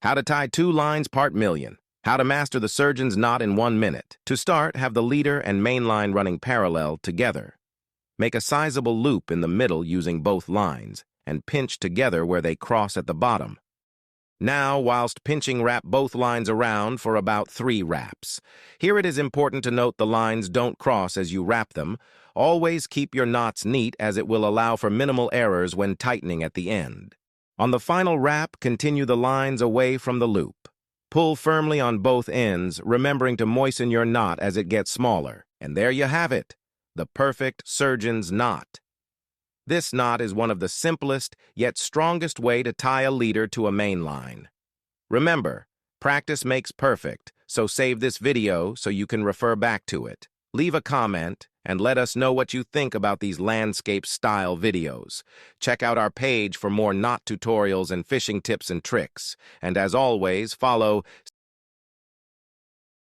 How to tie two lines part million. How to master the surgeon's knot in 1 minute. To start, have the leader and main line running parallel together. Make a sizable loop in the middle using both lines, and pinch together where they cross at the bottom. Now, whilst pinching, wrap both lines around for about 3 wraps. Here it is important to note the lines don't cross as you wrap them. Always keep your knots neat as it will allow for minimal errors when tightening at the end. On the final wrap, continue the lines away from the loop. Pull firmly on both ends, remembering to moisten your knot as it gets smaller. And there you have it, the perfect surgeon's knot. This knot is one of the simplest yet strongest way to tie a leader to a main line. Remember, practice makes perfect, so save this video so you can refer back to it. Leave a comment and let us know what you think about these landscape-style videos. Check out our page for more knot tutorials and fishing tips and tricks. And as always, follow